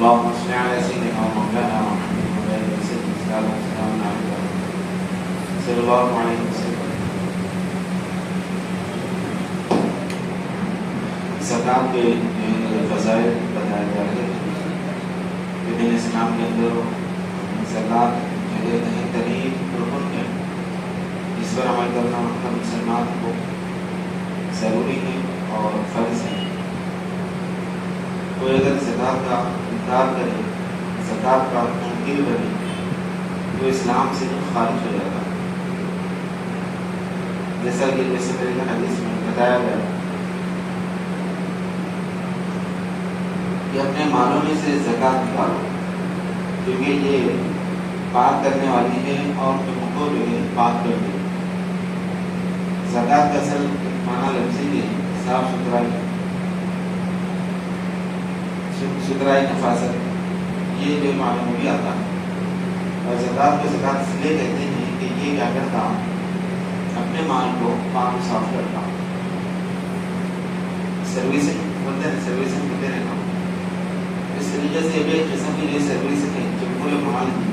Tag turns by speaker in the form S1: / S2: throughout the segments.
S1: اللهم صل على سيدنا ومولانا محمد وعلى آله وصحبه وسلم صلی اللہ علیہ وسلم۔ زکوٰۃ کے فضائل بتائے جا رہے ہیں کہ دین اسلام کے اندر زکوٰۃ بہترین رکن ہے جس پر عمل کرنا ہر مسلمان کو ضروری ہے اور فرض ہے۔ کوئی اگر زکوٰۃ کا انکار کرے، زکوٰۃ کا منکر بنے تو اسلام سے خارج ہو جاتا ہے، جیسا کہ اس سے پہلے حدیث میں بتایا گیا کہ اپنے مالوں میں سے زکوٰۃ نکالو کیونکہ یہ پاک کرنے والی ہے اور تم کو جو ہے پاک کر دے۔ زکوٰۃ کا اصل معنی لفظی ہے صاف ستھرائی نفاست، یہ جو معلوم بھی آتا ہے۔ اور زکوٰۃ کو زکوٰۃ اس لیے کہتے ہیں کہ یہ کیا کرتا اپنے مال کو پاک صاف کرتا، سروسنگ بولتے ہیں، سروسنگ کرتے رہنا۔ اس طریقے سے بھی ایک قسم کی جو سروسنگ ہے جو پورے مال کی،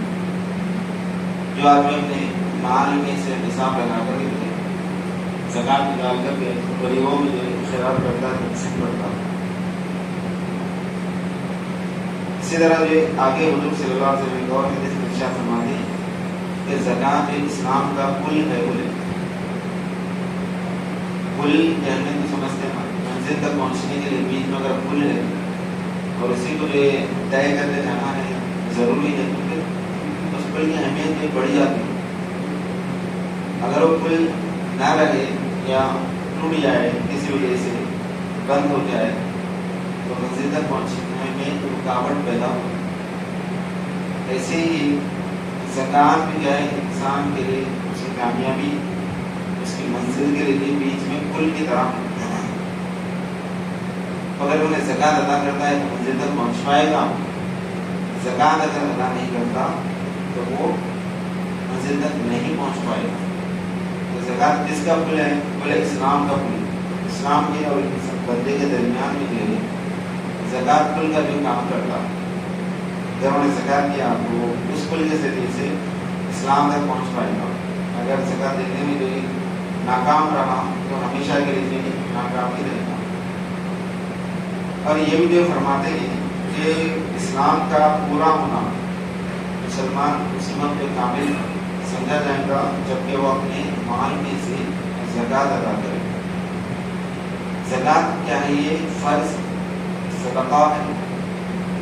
S1: جو آدمی اپنے مال میں سے نصاب لگا کر کے زکوٰۃ نکال کر کے غریبوں میں جو خیرات کرتا ہے، تقسیم کرتا ہے۔ اسی طرح جو آگے حضور صلی اللہ علیہ وسلم اور حدیث میں ارشاد فرماتے ہیں کہ زکوٰۃ اسلام کا پل ہے، پل کی اہمیت تو سمجھتے ہیں، منزل تک پہنچنے کے لیے بیچ میں اگر پل ہے اور اسی کو جو طے کرتے جانا ہے ضروری ہے، کیونکہ اس پل کی اہمیت بھی بڑھ جاتی ہے۔ اگر وہ پل نہ رہے یا ٹوٹ جائے، کسی وجہ سے بند ہو جائے تو منزل تک پہنچنے میں رکاوٹ پیدا ہو۔ ایسے ہی زکوٰۃ بھی کیا ہے انسان کے لیے اس کی کامیابی، اس کی منزل کے لیے بیچ میں پل کی طرح۔ اگر انہیں زکوٰۃ ادا کرتا ہے تو منزل تک پہنچ پائے گا، زکوٰۃ اگر ادا نہیں کرتا تو وہ منزل تک نہیں پہنچ پائے گا۔ تو زکوٰۃ کس کا پل ہے؟ پل اسلام کا پل، اسلام کے اور بندے کے درمیان میں جو ہے زکوٰۃ پل کا جو کام کرتا ہے۔ جب انہیں زکوٰۃ کیا تو اس پل کے ذریعے سے اسلام تک پہنچ پائے گا۔ اگر زکوٰۃ دینے میں جو ناکام رہا تو ہمیشہ کے لیے ناکام ہی رہے گا۔ اور یہ بھی جو فرماتے ہیں کہ اسلام کا پورا ہونا مسلمان کے قابل سمجھا جائے گا جبکہ وہ اپنے مال میں سے زکوٰۃ ادا کرے۔ زکوٰۃ کیا ہے؟ یہ فرض صدقہ ہے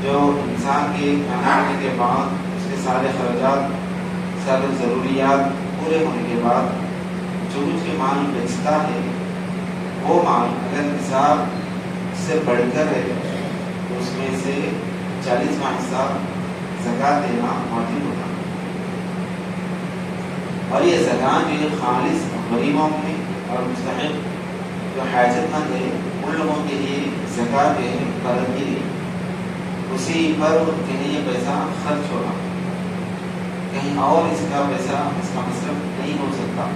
S1: جو انسان کے کھانا پینے کے بعد اس کے سارے خراجات، سارے ضروریات پورے ہونے کے بعد جو اس کے مال بچتا ہے، وہ مال اگر نصاب سے بڑھ کر ہے تو اس میں سے 40واں حصہ زکوٰۃ دینا واجب ہوتا ہے۔ اور یہ زکوٰۃ جو خالص غریبوں میں اور مستحق جو حاجت مند ہے ان لوگوں کے لیے زکوٰۃ جو ہے فرض کی، اسی پر کہیں یہ پیسہ خرچ ہوگا، کہیں اور اس کا پیسہ، اس کا مصرف نہیں ہو سکتا۔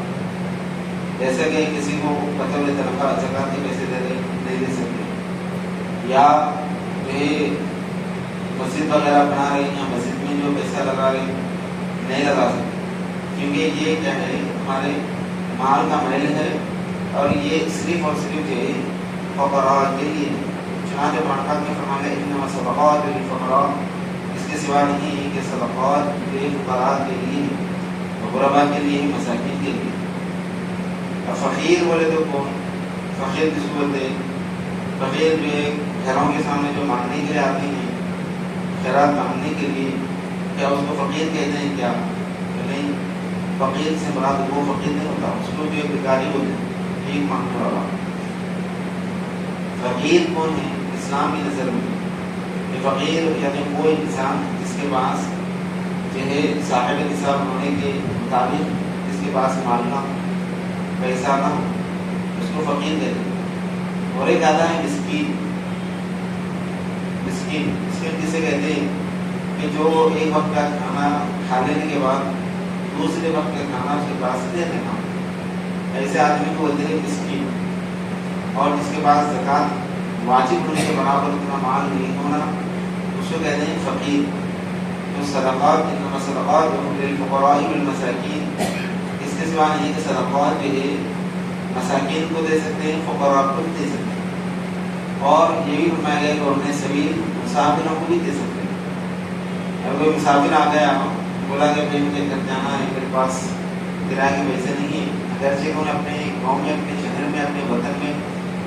S1: جیسے کہ کسی کو بطور تنخواہ زکوٰۃ کے پیسے نہیں دے سکتے، یا جو مسجد وغیرہ بنا رہے ہیں یا مسجد میں جو پیسہ لگا رہے ہیں نہیں لگا سکتے، کیونکہ یہ کیا ہے ہمارے مال کا محل ہے اور یہ صرف اور صرف جو ہے فقراء کے لیے۔ چنانچہ مارکات میں فرمایا ہے انما صدقات للفقراء، اس کے سوا نہیں ہے کہ صدقات فقراء کے لیے، غرباء کے لیے، مساکین کے لیے۔ اور فقیر بولے تو کون؟ فقیر کس کو بولتے ہیں؟ فقیر جو ہے گھروں کے سامنے جو مانگنے کے لیے آتے ہیں، خیرات مانگنے کے لیے، کیا اس کو فقیر کہتے ہیں کیا؟ نہیں، فقیر سے مراد وہ فقیر نہیں ہوتا، اس کو جو بھکاری بولتے ہیں، بھیک مانگنے والا۔ فقیر کون ہے اسلام کی نظر میں؟ یہ فقیر یعنی وہ انسان جس کے پاس جو ہے صاحب نصاب ہونے کے مطابق جس کے پاس مال نہ ہو، پیسہ نہ ہو، اس کو فقیر کہتے ہیں۔ اور ایک آتا ہے مسکین۔ مسکین کسے کہتے ہیں؟ کہ جو ایک وقت کا کھانا کھا لینے کے بعد دوسرے وقت کا کھانا اس کے پاس دے دینا، ایسے آدمی کو بولتے ہیں مسکین۔ اور جس کے پاس زکوٰۃ واجب ہونے کے برابر اتنا مال نہیں ہونا، اس کو کہتے ہیں فقیر. تو صدقات انما صدقات للفقراء والمساکین، اس کے سوا نہیں کہ صدقات جو ہے مساکین کو دے سکتے ہیں، فقراء کو بھی دے سکتے ہیں. اور یہ بھی فرمایا گیا کہ انہیں سبیل مسافروں کو بھی دے سکتے ہیں. اگر کوئی مسافر آ گیا بولا کہ بھائی مجھے گھر جانا ہے، میرے پاس کرایہ کے پیسے نہیں ہیں، اگرچہ انہیں اپنے گاؤں میں، اپنے شہر میں، اپنے وطن میں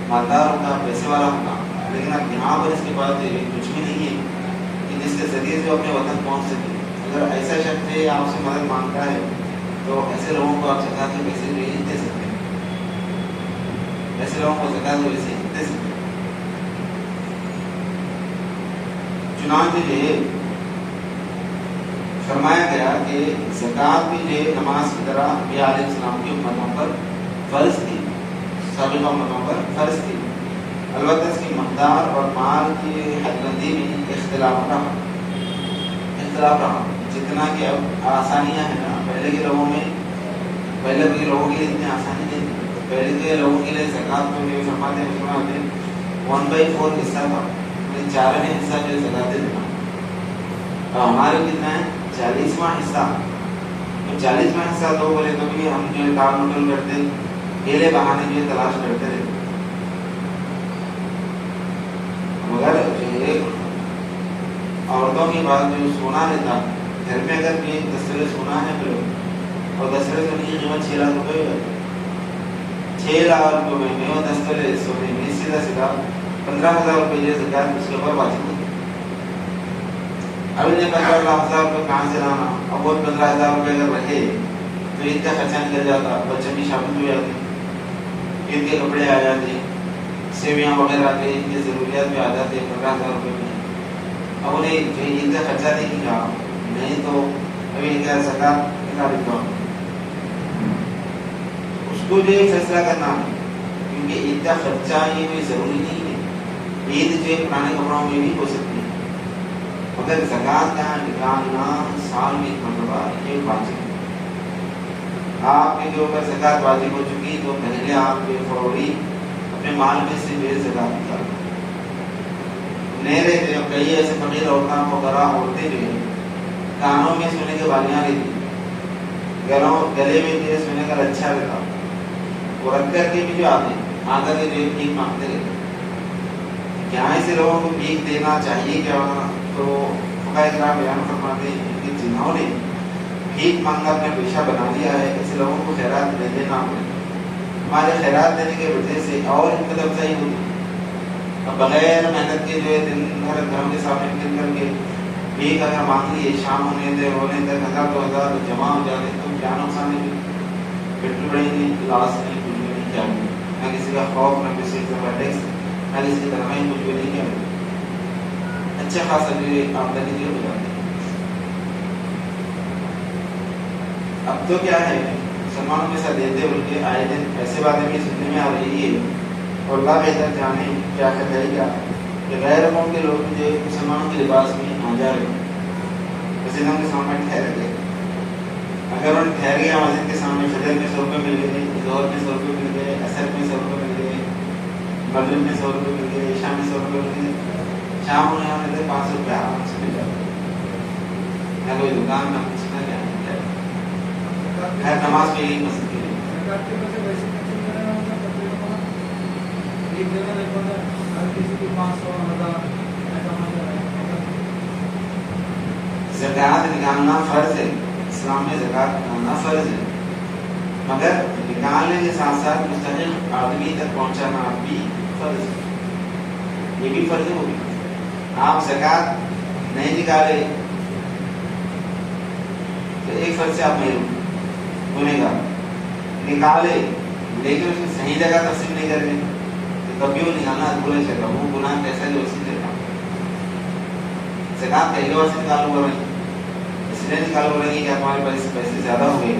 S1: مالدار ہوگا، پیسے والا ہوگا، لیکن اب یہاں پر اس کے بعد کچھ بھی نہیں ہے کہ جس کے ذریعے سے اپنے وطن پہنچ سکے. اگر ایسا شخص ہے آپ سے مدد مانگتا ہے تو ایسے لوگوں کو آپ زکوٰۃ کے پیسے نہیں دے سکتے، ایسے لوگوں کو زکوٰۃ کے پیسے دے سکتے. چنانچہ جو ہے فرمایا گیا کہ زکوٰۃ بھی جو ہے نماز کی طرح انبیاء علیہ السلام کی امتوں پر فرض تھی، سابقہ امتوں پر فرض تھی. البتہ اس کی مقدار اور مال کی حد بندی میں اختلاف رہا. جتنا کہ اب آسانیاں ہیں نا، پہلے کے لوگوں کے لیے اتنی آسانی نہیں تھی. پہلے کے لوگوں کے لیے زکوٰۃ کو جو فرماتے ہیں 1/4 حصہ تھا، یعنی 4واں حصہ جو زکوٰۃ دینا. ہمارے کتنا ہے 40واں حصہ. تو 40واں حصہ دو بولے تو بھی ہم جو ہے ٹال مٹول کرتے، ہیلے بہانے جو ہے تلاش کرتے رہتے. مگر عورتوں کی بات جو سونا رہتا گھر میں، اگر بھی 10 تولے سونا ہے پھر اور 10 تولے سونے کی قیمت 6 لاکھ روپے ہے، 6 لاکھ روپے میں اور 10 تولے سونے میں سیدھا 15,000 روپے جو زکوٰۃ اس کے اوپر واجب ہوتی. اب انہیں 15,000 روپے کہاں سے لانا؟ اب وہ 15,000 روپے اگر رکھے تو عید کا خرچہ نکل جاتا، بچوں کی شاپنگ ہو جاتی، عید کے کپڑے آ جاتے، سیویاں وغیرہ کے ان کی ضروریات بھی آ جاتی ہے 15,000 روپے میں. اب انہیں جو عید کا خرچہ نہیں کیا، نہیں تو ابھی کیا زکوٰۃ نکال دیتا ہوں. اس کو جو فیصلہ کرنا ہے، کیونکہ عید کا خرچہ یہ کوئی ضروری نہیں ہے. عید جو پرانے کپڑوں میں بھی ہو سکتی ہے، مگر زکوٰۃ کا نکالنا سال میں ایک مرتبہ یہ واجب ہے. آپ کے جو اوپر زکوٰۃ واجب ہو چکی تو پہلے آپ فوری اپنے مال میں سے جو زکوٰۃ نکال نہیں رہتے. اب کئی ایسے فقیر عورتیں فقراء عورتیں جو ہیں کانوں میں سونے کے بالیاں رہتی، گلے میں جو سونے کا لچھا رہتا، وہ رکھ کر کے بھی جو آتے آ کر کے جو بھیک مانگتے رہتے. کیا ایسے لوگوں کو بھیک دینا چاہیے کیا؟ تو فقہاء کرام بیان فرماتے ہیں کہ جنہوں نے بھیک مانگنا اپنا پیشہ بنا لیا ہے، ایسے لوگوں کو خیرات دے دینا. ہمارے خیرات دینے کی وجہ سے اور ہمت افزائی ہوتی. اب بغیر محنت کے جو ہے دن بھر گھروں کے سامنے پھر کر کے بھیک اگر مانگ لیے، شام ہونے تک 1,000-2,000 جمع ہو جاتے تو کیا نقصان ہے؟ پیٹرول بڑھیں گے، لاس نہیں، کچھ بھی نہیں کیا، نہ کسی کا خوف، نہ کسی کا ٹیکس، نہ کسی کی تنخواہیں، کچھ بھی نہیں کیا. اچھا خاصا جو آمدنی جو ہو جاتی ہے. اب تو کیا ہے مسلمانوں کے ساتھ دیتے بلکہ آئے دن ایسے باتیں بھی سننے میں آ رہی ہے، اور اللہ بہتر جانے کیا کہے گا کہ غیر قوم کے لوگ جو مسلمانوں کے لباس میں آ جا رہے مسجدوں کے سامنے ٹھہر گئے. اگر ان ٹھہر گیا مسجد کے سامنے، فجر میں 100 روپے مل گئے، ظہر میں 100 روپے مل گئے، عصر میں 100 روپے مل گئے، مغرب میں 100 روپے مل گئے، عشاء میں 100 روپے مل گئے، شام ہونے والے تھے 500 روپے آرام سے مل جاتے. نہ کوئی دکان، نہ کچھ، نہ کیا ہر نماز میں یہی مسجد کے لیے. زکوٰۃ نکالنا فرض ہے، اسلام میں زکوٰۃ نکالنا فرض ہے، مگر نکالنے کے ساتھ ساتھ مستحق آدمی تک پہنچانا بھی فرض ہے. یہ بھی فرض ہے. وہ بھی آپ زکوٰۃ نہیں نکالے تو ایک فرض سے آپ محروم گنہگار. نکالے لیکن اس میں صحیح جگہ تقسیم نہیں کرنے تو کبھی وہ نکالنا برا چلتا، وہ گناہ کیسا جو وسیع دیتا. زکوٰۃ پہلے وقت سے نکالو ہو رہی، اس لیے نکالو ہو رہی کہ ہمارے پاس پیسے زیادہ ہو گئے.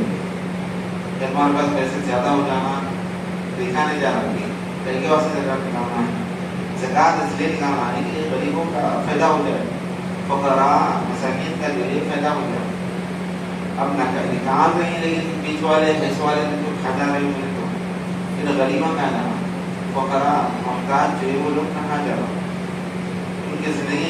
S1: جب ہمارے پاس پیسے زیادہ ہو جانا دیکھا نہیں جا رہا کہ پہلے وقت سے زکوٰۃ نکالنا ہے. زکوٰۃ اس لیے نکالنا ہے کہ غریبوں کا فائدہ ہو جائے، فقراء مساکین کا جو ہے فائدہ ہو جائے. اب نکال رہے ہیں لیکن بیچ والے پیسوں والے تو کھا جا رہے ہیں، تو پھر غریبوں کا جانا، فقراء محتاج جو ہے وہ لوگ کہاں جا رہا، ان کی زندگی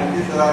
S1: 38,000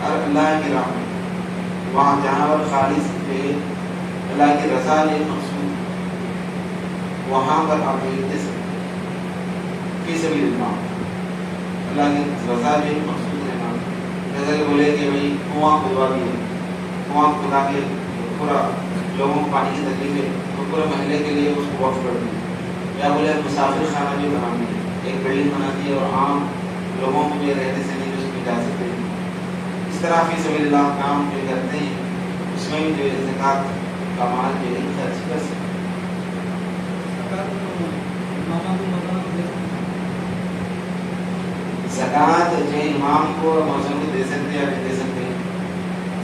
S1: اور اللہ کی راہ میں وہاں جہاں پر خالص پہ اللہ کی رضا یہ مقصود وہاں پر آپ دے سکتے فی سبیل اللہ اللہ کی رضا یہ مقصود ہے. جیسا کہ بولے کہ بھائی کنواں کھدوا دیے, کنواں کھدا کے پورا لوگوں کو پانی کی تکلیف ہے تو پورے محلے کے لیے اس کو وقف کر دی, یا بولے مسافر خانہ بھی بنا دی, ایک بلڈنگ بنا دی اور عام لوگوں کو بھی رہنے سے نہیں اس میں جا سکتے. اس طرح فی سبیل اللہ کام جو کرتے ہیں اس میں بھی جو ہے زکوٰۃ کا مال جو ہے خرچ کر سکتے. زکوٰۃ جو ہے امام کو اور موزن کو دے سکتے یا نہیں دے سکتے.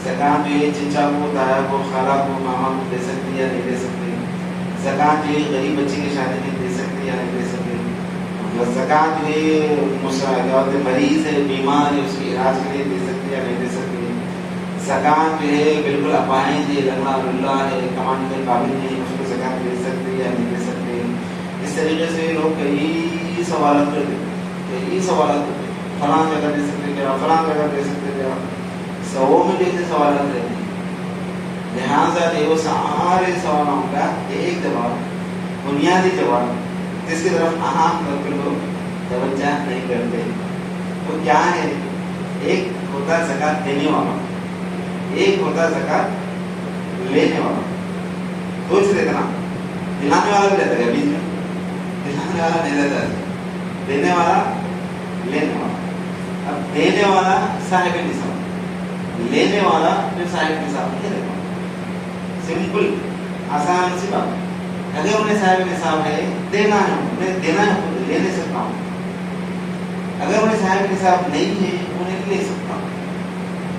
S1: زکوٰۃ جو ہے چچا کو, دایا کو, خالہ کو, ماما کو دے سکتے یا نہیں دے سکتے. زکوٰۃ جو ہے غریب بچے کی شادی میں دے سکتے یا نہیں دے سکتے. زکوٰۃ جو ہے مریض ہے, بیمار ہے, اس کے علاج کے لیے دے سکتے یا نہیں دے سکتے. زکوٰۃ جو ہے بالکل اپاہج ہے, لنگڑا للہ ہے, کمانے کے قابل نہیں, اس کو زکوٰۃ دے سکتے یا نہیں دے سکتے. اس طریقے سے لوگ کئی سوالات کرتے, کئی سوالات کرتے, فلاں جگہ دے سکتے کیا, فلاں جگہ دے سکتے کیا, سو میں جیسے سوالات رہتے ہیں. لہٰذا وہ سارے سوالوں کا ایک جواب, بنیادی جواب جس کی طرف عام طور پر لوگ توجہ نہیں کرتے, وہ کیا ہے؟ ایک ہوتا زکوٰۃ دینے والا, ایک ہوتا زکوٰۃ لینے والا. دو چیز دیکھنا, دلانے والا بھی رہتا ہے بیچ میں, دلانے والا نہیں رہتا ہے, دینے والا لینے والا. اب دینے والا صاحب نصاب, لینے والا پھر صاحب نصاب نہیں رہتا. سمپل آسان سی بات. اگر انہیں صاحب نصاب ہے دینا ہے, انہیں دینا ہے, لے نہیں سکتا ہوں. اگر انہیں صاحب نصاب نہیں ہے انہیں لے سکتا ہوں.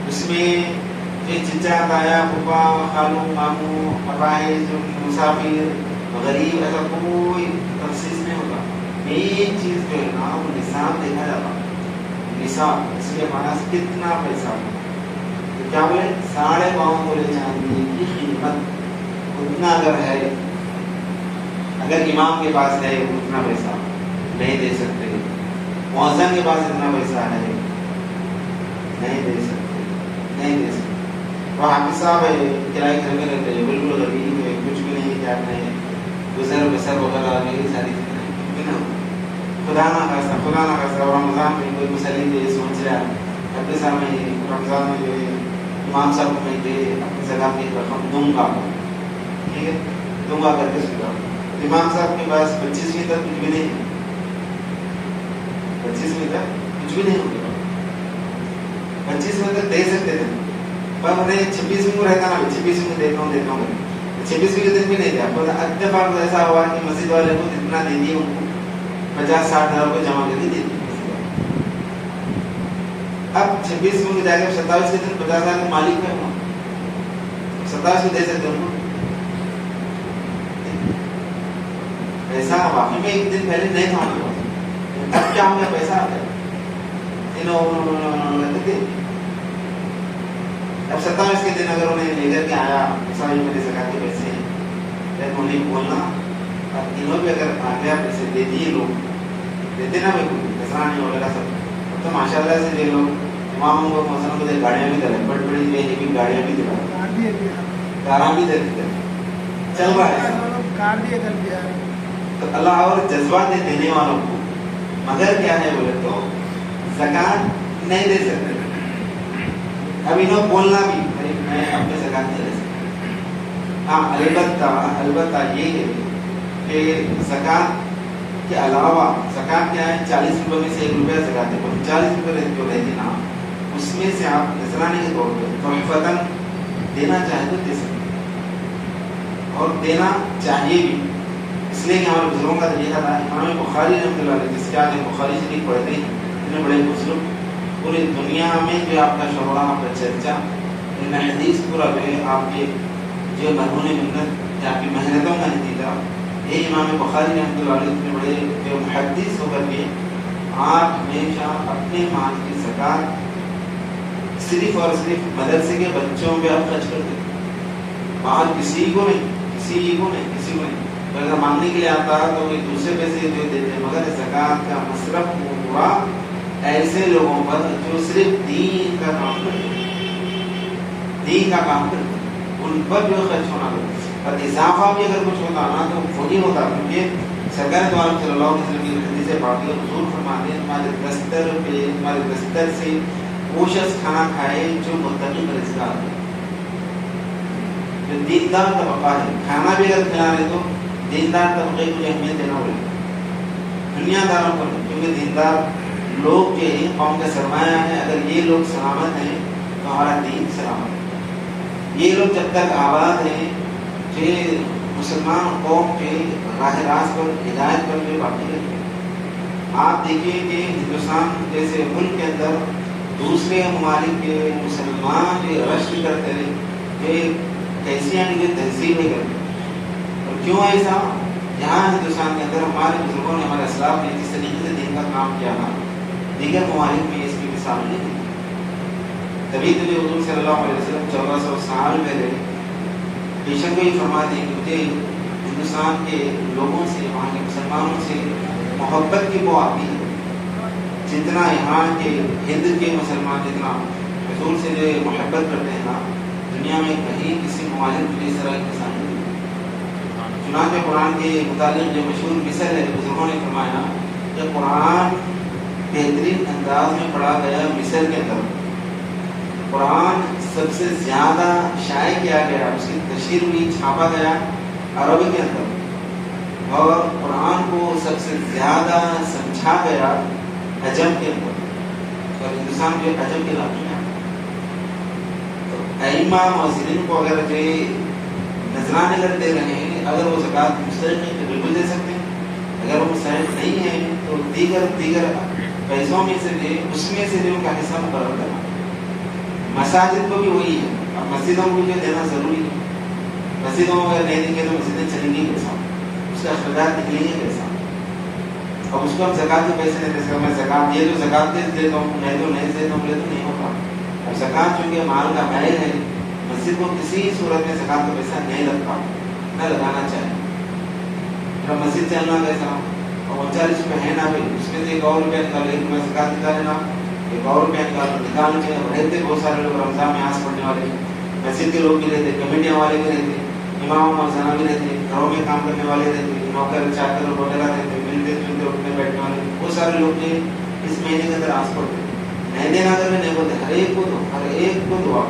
S1: اس میں چچا, تایا, پھپھا, خالو, ماموں, اپاہج, مسافر, غریب, ایسا کوئی تخصیص نہیں ہوتا. مین چیز جو ہے نا وہ نصاب دیکھا جاتا. نصاب اس کے پاس کتنا پیسہ ہے, تو کیا بولے 5.5 تولے چاندی کی قیمت اتنا اگر ہے, اگر امام کے پاس ہے اتنا پیسہ نہیں دے سکتے, مؤذن کے پاس اتنا پیسہ ہے نہیں دے سکتے, نہیں دے سکتے. وہ حافظ صاحب ہے, کرائے گھر میں رہتے ہیں, بالکل غریب ہے, کچھ بھی نہیں, کیا نہیں, گزر بسر وغیرہ یہ ساری چیزیں خدا نہ خاصا, خدا نہ خاصا. اور رمضان میں کوئی مسلم یہ سوچ رہا ہے حافظ صاحب میں رمضان میں جو ہے امام صاحب کو میں دے اپنی زکوٰۃ کی رقم دوں گا, ٹھیک ہے, دوں گا کر کے سکھا. امام صاحب کے پاس 25ویں تک کچھ بھی نہیں ہے, 25ویں تک کچھ بھی نہیں ہوگا. 25ویں تک دے سکتے تھے پر انہیں 26ویں کو رہتا نا, 26ویں کو دیتا ہوں 26ویں کے دن بھی نہیں دیا. پر اتفاق ایسا ہوا کہ مسجد والے کو جتنا دے دیے ان کو 50-60 ہزار کو جمع کر کے دے دیے. اب 26ویں کو جا کے 27 کے دن 50 ہزار کے مالک ہے, 27 کو دے سکتے ان کو. پیسہ واقعی میں ایک دن پہلے نہیں تھا, اب کیا ہو گیا, پیسہ آ گیا. اب 27 کے دن اگر انہیں لے کر کے آیا ساری میرے زکوٰۃ کے پیسے ہیں, پھر انہیں بولنا اب انہوں بھی اگر آ گیا پیسے دے دیے, لوگ دیتے نا بالکل کیسا نہیں ہوگا سب. اب تو ماشاء اللہ سے دے لو, اماموں کو موسم کو گاڑیاں بھی دلائی, بڑی بڑی ہیوی گاڑیاں بھی دلائی, کاراں بھی دے دیتے, چل رہا ہے. تو اللہ اور جذبات دے دینے والوں کو, مگر کیا ہے بولے تو زکوٰۃ نہیں دے سکتے. اب انہوں بولنا بھی میں اپنے زکوٰۃ نہیں دے سکتا. ہاں البتہ یہ ہے کہ زکوٰۃ کے علاوہ زکوٰۃ کیا ہے, 40 روپے میں سے 1 روپیہ زکوٰۃ ہے. 40 روپے جو رہتی نا اس میں سے آپ نذرانے کے طور پہ تحفۃً دینا چاہے تو دے سکتے, اور دینا چاہیے بھی. اس لیے کہ ہمارے بزرگوں کا طریقہ تھا. امام بخاری رحمۃ اللہ علیہ, جس کے آگے بخاری شریف پڑھتے ہیں, اتنے بڑے بزرگ, پوری دنیا میں جو آپ کا شعرا, آپ کا چرچا, حدیث پورا جو ہے آپ کے جو مرہون منت یا آپ کی محنتوں کا نتیجہ, یہ امام بخاری رحمۃ اللہ علیہ اتنے بڑے جو محدث ہو کر کے آپ ہمیشہ اپنے مال کی زکوٰۃ صرف اور صرف مدرسے کے بچوں پہ آپ خرچ کرتے, باہر کسی کو نہیں, کسی کو نہیں, کسی کو نہیں. اگر مانگنے کے لیے آتا ہے تو دوسرے پیسے دے دیتے ہیں, مگر زکوٰۃ کا مصرف ہوا ایسے لوگوں پر جو صرف دین کا کام کرتے ہیں. دین کا کام کرتے ہیں، ان پر جو خرچ ہونا کرتے، اور اضافہ بھی اگر کچھ ہوتا نا تو خود ہی ہوتا، کیونکہ سرکار تو عالم صلی اللہ علیہ وسلم کی حدیث پاک ہے، حضور فرماتے ہیں تمہارے دستر سے وہ شخص کھانا کھائے جو متقی پرہیزگار ہے، جو دیندار طبقہ ہے، کھانا بھی اگر کھلا رہے تو دیندار طبقے کو اہمیت دینا ہوگا، دنیا داروں کو نہیں، کیونکہ دیندار لوگ جو ہیں قوم کا سرمایہ ہے، اگر یہ لوگ سلامت ہیں تو ہمارا دین سلامت ہے، یہ لوگ جب تک آباد ہیں جو مسلمان قوم کے راہ راست پر ہدایت پر جو باقی رہے۔ آپ دیکھیے کہ ہندوستان جیسے ملک کے اندر دوسرے ممالک کے مسلمان جو رشک کرتے ہیں کہ کیسی جو تہذیب نہیں کرتے، اور کیوں ایسا؟ یہاں ہندوستان کے اندر ہمارے بزرگوں نے، ہمارے اسلاف نے جس طریقے سے دین کا کام کیا نا، دیگر ممالک میں اس کی مثال نہیں ہے۔ تبھی تو جو حضور صلی اللہ علیہ وسلم 1400 سال پہلے بے شک یہ فرماتے ہیں کہ مجھے ہندوستان کے لوگوں سے، وہاں کے مسلمانوں سے محبت کی وہ آتی ہے جتنا یہاں کے ہند کے مسلمان جتنا حضور سے جو محبت کرتے ہیں نا، دنیا میں کہیں کسی ممالک میں اس طرح کی مثال نہیں ہے۔ چنانچہ قرآن کے متعلق جو مشہور مثل ہے، بزرگوں نے فرمایا کہ قرآن بہترین انداز میں پڑھا گیا مثل کے اندر، قرآن سب سے زیادہ شائع کیا گیا، اس کی تشہیر ہوئی، چھاپا گیا عربی کے اندر، اور قرآن کو سب سے زیادہ سمجھا گیا عجم کے اندر، اور ہندوستان کے عجم کے علاقے میں۔ تو ائمہ مؤذنین کو اگر جو نذرانے اگر دے رہے ہیں، اگر وہ زکوٰۃ مستحق ہے تو بالکل دے سکتے ہیں، اگر وہ مستحق نہیں ہے تو دیگر پیسوں میں سے اس میں سے ان کا حصہ مقرر کرنا۔ مساجد کو بھی وہی ہے، اب مسجدوں کو جو دینا ضروری ہے، مسجدوں میں اگر نہیں دیں گے تو مسجدیں چلیں گی کیسا، اس کا اخراجات نکلیں گے کیسا؟ اب اس کو ہم زکوٰۃ کے پیسے نہیں دے سکتے، میں زکوٰۃ یہ تو زکوٰۃ دے دیتا ہوں، نہیں تو نہیں دیتا ہوں، بولے تو نہیں ہوگا۔ اب زکوٰۃ چونکہ مال کا مائل ہے، مسجد کو کسی صورت میں زکوٰۃ کا پیسہ نہیں لگتا، نہ لگانا چاہیے۔ پھر مسجد چلنا کیسا؟ اور 40 روپئے ہے نا، پھر اس میں سے 1 اور روپیہ نکال، 1 روپیہ زکوٰۃ نکالنا، 1 اور روپیہ نکالنا چاہیے۔ رہتے بہت سارے لوگ رمضان میں آس پڑھنے والے، مسجد کے لوگ بھی رہتے، کمیٹیاں والے بھی رہتے، امام موزانہ بھی رہتے، گھروں میں کام کرنے والے رہتے، نوکر چاکر وغیرہ رہتے، ملتے جلتے اٹھنے بیٹھنے والے، بہت سارے لوگ جو اس مہینے کے اندر آس پڑھتے، نہیں دینا کرے نہیں بولتے، ہر ایک کو دعا،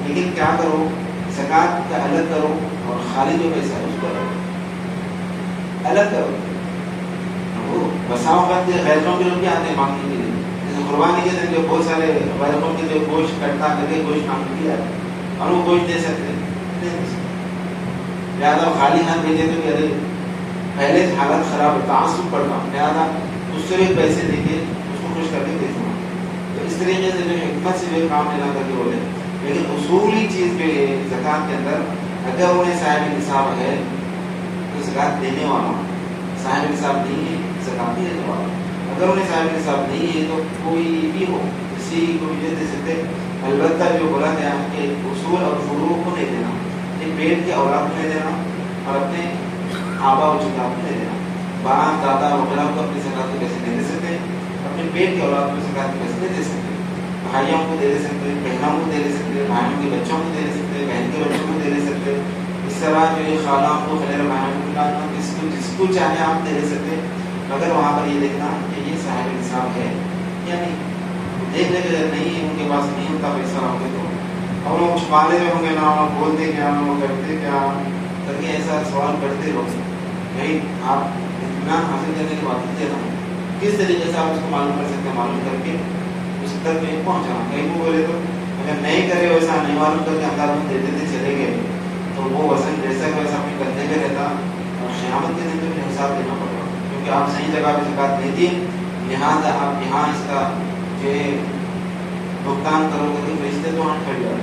S1: لیکن کیا کرو، زکوٰۃ کا الگ کرو اور خالی جو پیسہ ہے اس کو الگ کرو۔ وہ بساؤ وقت غیروں کے لوگ بھی آتے ہیں مانگنے کے لیے، جیسے قربانی کے دن جو بہت سارے غیروں کے جو گوشت کٹتا کر کے گوشت مانگنے کے لیے آتے ہیں، اور وہ گوشت دے سکتے ہیں، نہیں دے سکتے، لہٰذا خالی ہاتھ بھیجے تو کہ پہلے حالت خراب ہے، تعصب پڑتا، لہٰذا اس سے بھی پیسے دے کے اس کو خوش کر کے دے دوں۔ تو اس طریقے سے جو حکمت سے جو کام لینا کر کے بولے، لیکن اصولی چیز پہ زکوٰۃ کے اندر اگر انہیں صاحب نصاب ہے تو زکوٰۃ دینے والا، صاحب نصاب نہیں ہے زکوٰۃ نہیں دینے والا، اگر انہیں صاحب نصاب نہیں ہے تو کوئی بھی ہو کسی کو بھی دے سکتے، البتہ جو بولا گیا کہ اصول اور فروع کو نہیں دینا، اپنے پیٹ کے اولاد کو نہیں دینا اور اپنے آبا و اجداد کو نہیں دینا، باپ دادا وغیرہ کو اپنی زکوٰۃ کے پیسے نہیں دے سکتے، اپنے پیٹ کے اولاد کو زکوٰۃ کے پیسے نہیں دے سکتے، بھائیوں کو دے سکتے، بہنوں کو دے سکتے، بھائیوں کے بچوں کو دے سکتے، بہن کے بچوں کو دے سکتے، اس طرح جو یہ خالوں کو خیر بھائیوں کو جس کو چاہے آپ دے سکتے، مگر وہاں پر یہ دیکھنا کہ یہ صاحب نصاب ہے یا نہیں، دیکھ لے کے نہیں ان کے پاس نہیں ہوتا پیسہ ہوں گے تو، اور وہ چھپا لے ہوں گے نا، وہ بولتے کیا، وہ کرتے کیا کر کے ایسا سوال کرتے رہو، بھائی آپ اطمینان حاصل کرنے کی بات کرتے رہو، کس طریقے سے آپ اس کو معلوم کر سکتے ہیں، معلوم کر کے اس تک میں پہنچانا، کہیں وہ بولے تو اگر نہیں کرے ویسا نہیں معلوم کر کے انداز میں دیتے تھے چلے گئے تو وہ وزن جیسا کہ ویسا اپنے کندھے پہ رہتا، اور قیامت کے دن تو پھر حساب دینا پڑے گا، کیونکہ آپ صحیح جگہ پہ زکوٰۃ نہیں دی، لہٰذا آپ یہاں اس کا جو بھگتان کرو گے تو رشتے تو ہٹ کر جائے،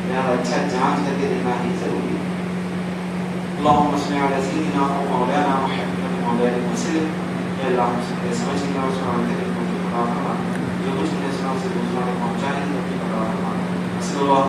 S1: لہٰذا اچھا جانچ کر کے دینا ہی ضروری ہے۔ اللهم صل على سيدنا ومولانا محمد وعلى وسلم۔ اے اللہ سمجھ کے اور سنانے کے لیے جو کچھ نے سنا اسے دوسروں تک پہنچانے کی توفیق عطا فرما۔